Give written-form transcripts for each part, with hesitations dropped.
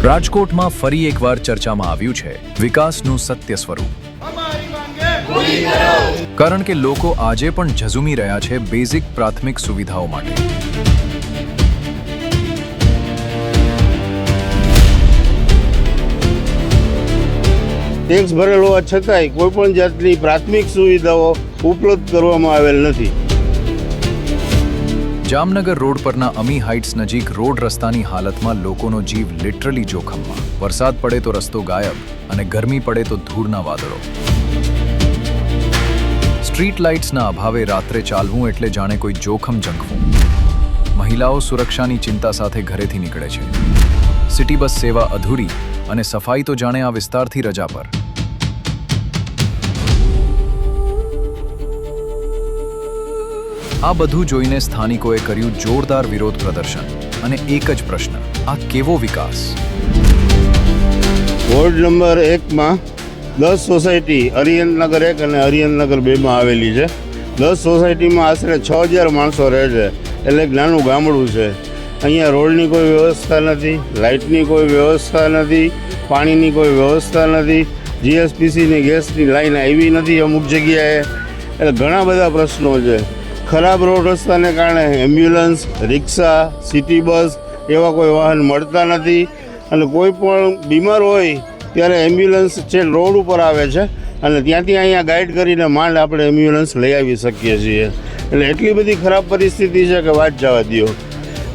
રાજકોટમાં ફરી એકવાર ચર્ચામાં આવ્યું છે વિકાસનું સત્ય સ્વરૂપ, કારણ કે લોકો આજે પણ ઝઝૂમી રહ્યા છે બેઝિક પ્રાથમિક સુવિધાઓ માટે. ટેક્સ ભરેલો હોવા છતાંય કોઈપણ જાતની પ્રાથમિક સુવિધાઓ ઉપલબ્ધ કરવામાં આવેલ નથી. જામનગર રોડ પરના અમી હાઇટ્સ નજીક રોડ રસ્તાની હાલતમાં લોકોનો જીવ લિટરલી જોખમમાં. વરસાદ પડે તો રસ્તો ગાયબ અને ગરમી પડે તો ધૂળના વાદળો. સ્ટ્રીટ લાઇટ્સના અભાવે રાત્રે ચાલવું એટલે જાણે કોઈ જોખમ ઝંખવું. મહિલાઓ સુરક્ષાની ચિંતા સાથે ઘરેથી નીકળે છે. સિટી બસ સેવા અધૂરી અને સફાઈ તો જાણે આ વિસ્તારથી રજા પર. આ બધું જોઈને સ્થાનિકોએ કર્યું જોરદાર વિરોધ પ્રદર્શન અને એક જ પ્રશ્ન: આ કેવો વિકાસ? વોર્ડ નંબર 1માં 10 સોસાયટી અરિહંતનગર 1 અને અરિહંતનગર 2માં આવેલી છે. 10 સોસાયટીમાં આશરે 6000 માણસો રહે છે, એટલે એક નાનું ગામડું છે. અહીંયા રોડની કોઈ વ્યવસ્થા નથી, લાઇટની કોઈ વ્યવસ્થા નથી, પાણીની કોઈ વ્યવસ્થા નથી, જીએસપીસીની ગેસની લાઈન આવી નથી અમુક જગ્યાએ. એટલે ઘણા બધા પ્રશ્નો છે. ખરાબ રોડ રસ્તાને કારણે એમ્બ્યુલન્સ, રિક્ષા, સિટી બસ એવા કોઈ વાહન મળતા નથી. અને કોઈ પણ બીમાર હોય ત્યારે એમ્બ્યુલન્સ છે રોડ ઉપર આવે છે અને ત્યાંથી અહીંયા ગાઈડ કરીને માંડ આપણે એમ્બ્યુલન્સ લઈ આવી શકીએ છીએ. એટલે એટલી બધી ખરાબ પરિસ્થિતિ છે કે વાત જવા દો.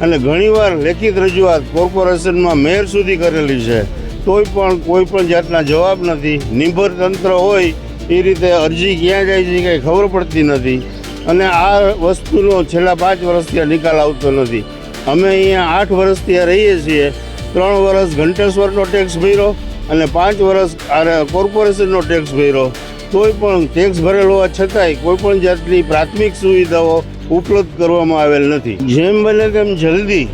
અને ઘણીવાર લેખિત રજૂઆત કોર્પોરેશનમાં મેયર સુધી કરેલી છે, તોય પણ કોઈ પણ જાતના જવાબ નથી. નિર્ભર તંત્ર હોય એ રીતે અરજી ક્યાં જાય છે કંઈ ખબર પડતી નથી. અને આ વસ્તુનો છેલ્લા 5 વર્ષથી નિકાલ આવતો નથી. અમે અહીંયા 8 વર્ષથી રહીએ છીએ. 3 વર્ષ ઘંટેશ્વરનો ટેક્સ ભર્યો અને 5 વર્ષ કોર્પોરેશનનો ટેક્સ ભર્યો, તોય પણ ટેક્સ ભરેલો હોવા છતાંય કોઈપણ જાતની પ્રાથમિક સુવિધાઓ ઉપલબ્ધ કરવામાં આવેલ નથી. જેમ બને તેમ જલ્દી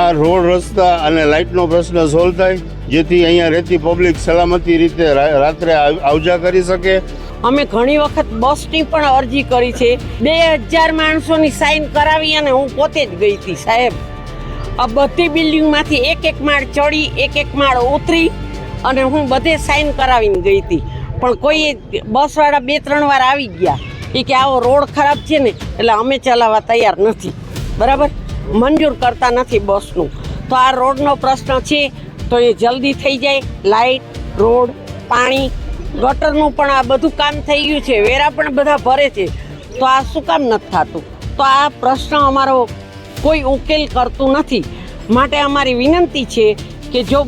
આ રોડ રસ્તા અને લાઇટનો પ્રશ્ન સોલ્વ થાય, જેથી અહીંયા રહેતી પબ્લિક સલામતી રીતે રાત્રે આવજા કરી શકે. અમે ઘણી વખત બસની પણ અરજી કરી છે. 2000 માણસોની સાઇન કરાવી અને હું પોતે જ ગઈ હતી સાહેબ. આ બધી બિલ્ડિંગમાંથી એક માળ ચડી, એક માળ ઉતરી અને હું બધે સાઇન કરાવીને ગઈ હતી. પણ કોઈ બસવાળા 2-3 વાર આવી ગયા એ કે આવો રોડ ખરાબ છે ને એટલે અમે ચલાવવા તૈયાર નથી, બરાબર, મંજૂર કરતા નથી બસનું. તો આ રોડનો પ્રશ્ન છે તો એ જલ્દી થઈ જાય. લાઇટ, રોડ, પાણી, ગટરનું પણ આ બધું કામ થઈ ગયું છે, વેરા પણ બધા ભરે છે, તો આ શું કામ નથી થતું? તો આ પ્રશ્ન અમારો કોઈ ઉકેલ કરતું નથી. માટે અમારી વિનંતી છે કે જો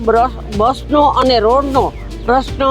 બસનો અને રોડનો પ્રશ્ન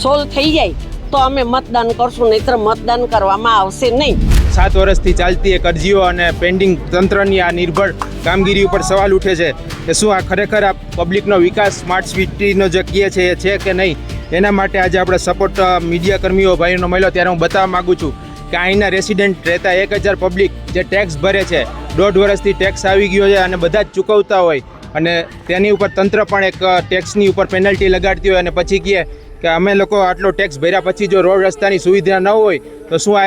સોલ્વ થઈ જાય તો અમે મતદાન કરશું, નહીંતર મતદાન કરવામાં આવશે નહીં. 7 વર્ષથી ચાલતી એક અરજીઓ અને પેન્ડિંગ તંત્રની આ નિર્ભર કામગીરી ઉપર સવાલ ઉઠે છે કે શું આ ખરેખર આ પબ્લિકનો વિકાસ સ્માર્ટ સિટીનો જે કહે છે એ છે કે નહીં. એના માટે આજે આપણે સપોર્ટ મીડિયા કર્મીઓ ભાઈનો મળ્યો ત્યારે હું બતાવવા માગું છું કે અહીંના રેસિડેન્ટ રહેતા 1000 પબ્લિક જે ટેક્સ ભરે છે, 1.5 વર્ષથી ટેક્સ આવી ગયો છે અને બધા જ ચૂકવતા હોય અને તેની ઉપર તંત્ર પણ એક ટેક્સની ઉપર પેનલ્ટી લગાડતી હોય અને પછી કહે કે અમે લોકો આટલો ટેક્સ ભર્યા પછી જો રોડ રસ્તાની સુવિધા ન હોય તો શું આ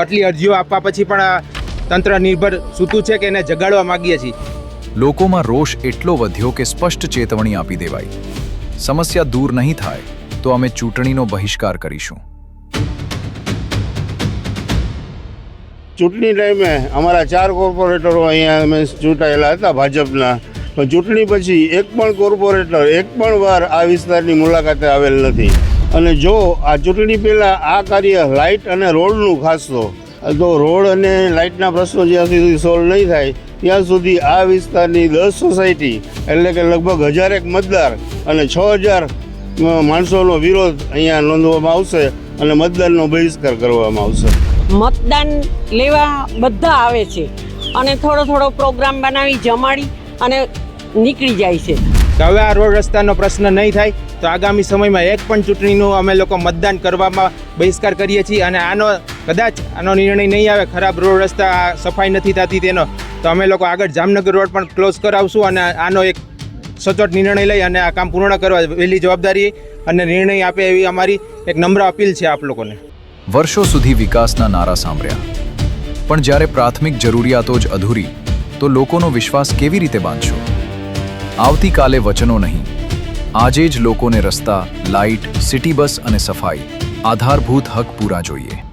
આટલી અરજીઓ આપવા પછી પણ આ તંત્ર નિર્ભર સૂતું છે કે એને જગાડવા માગીએ છીએ. લોકોમાં રોષ એટલો વધ્યો કે સ્પષ્ટ ચેતવણી આપી દેવાઈ: સમસ્યા દૂર નહીં થાય તો અમે ચૂંટણીનો બહિષ્કાર કરીશું. ચૂંટણી ટાઈમે અમારા 4 કોર્પોરેટરો અહીંયા અમે ચૂંટાયેલા હતા ભાજપના. પણ ચૂંટણી પછી એક પણ કોર્પોરેટર એક પણ વાર આ વિસ્તારની મુલાકાતે આવેલ નથી. અને જો આ ચૂંટણી પહેલાં આ કાર્ય લાઇટ અને રોડનું ખાસ તો રોડ અને લાઇટના પ્રશ્નો જ્યાં સુધી સોલ્વ નહીં થાય ત્યાં સુધી આ વિસ્તારની 10 સોસાયટી એટલે કે લગભગ 1001 મતદાર અને 6000 માણસોનો વિરોધ અહીંયા નોંધવામાં આવશે અને મતદાનનો બહિષ્કાર કરવામાં આવશે. મતદાન લેવા બધા આવે છે અને થોડો પ્રોગ્રામ બનાવી જમાડી અને નીકળી જાય છે. હવે આ રોડ રસ્તાનો પ્રશ્ન નહીં થાય તો આગામી સમયમાં એક પણ ચૂંટણીનું અમે લોકો મતદાન કરવામાં બહિષ્કાર કરીએ છીએ. અને કદાચ આનો નિર્ણય નહીં આવે, ખરાબ રોડ રસ્તા, સફાઈ નથી થતી તેનો, તો અમે લોકો આગળ જામનગર રોડ પણ ક્લોઝ કરાવશું અને આનો એક સચોટ નિર્ણય લઈ અને આ કામ પૂર્ણ કરવા વહેલી જવાબદારી અને નિર્ણય આપે એવી અમારી એક નમ્ર અપીલ છે આપ લોકોને. વર્ષો સુધી વિકાસના નારા સાંભળ્યા, પણ જ્યારે પ્રાથમિક જરૂરિયાતો જ અધૂરી તો લોકોનો વિશ્વાસ કેવી રીતે બાંધશો? આવતીકાલે વચનો નહીં, આજે જ લોકોને રસ્તા, લાઇટ, સિટી બસ અને સફાઈ આધારભૂત હક પૂરા જોઈએ.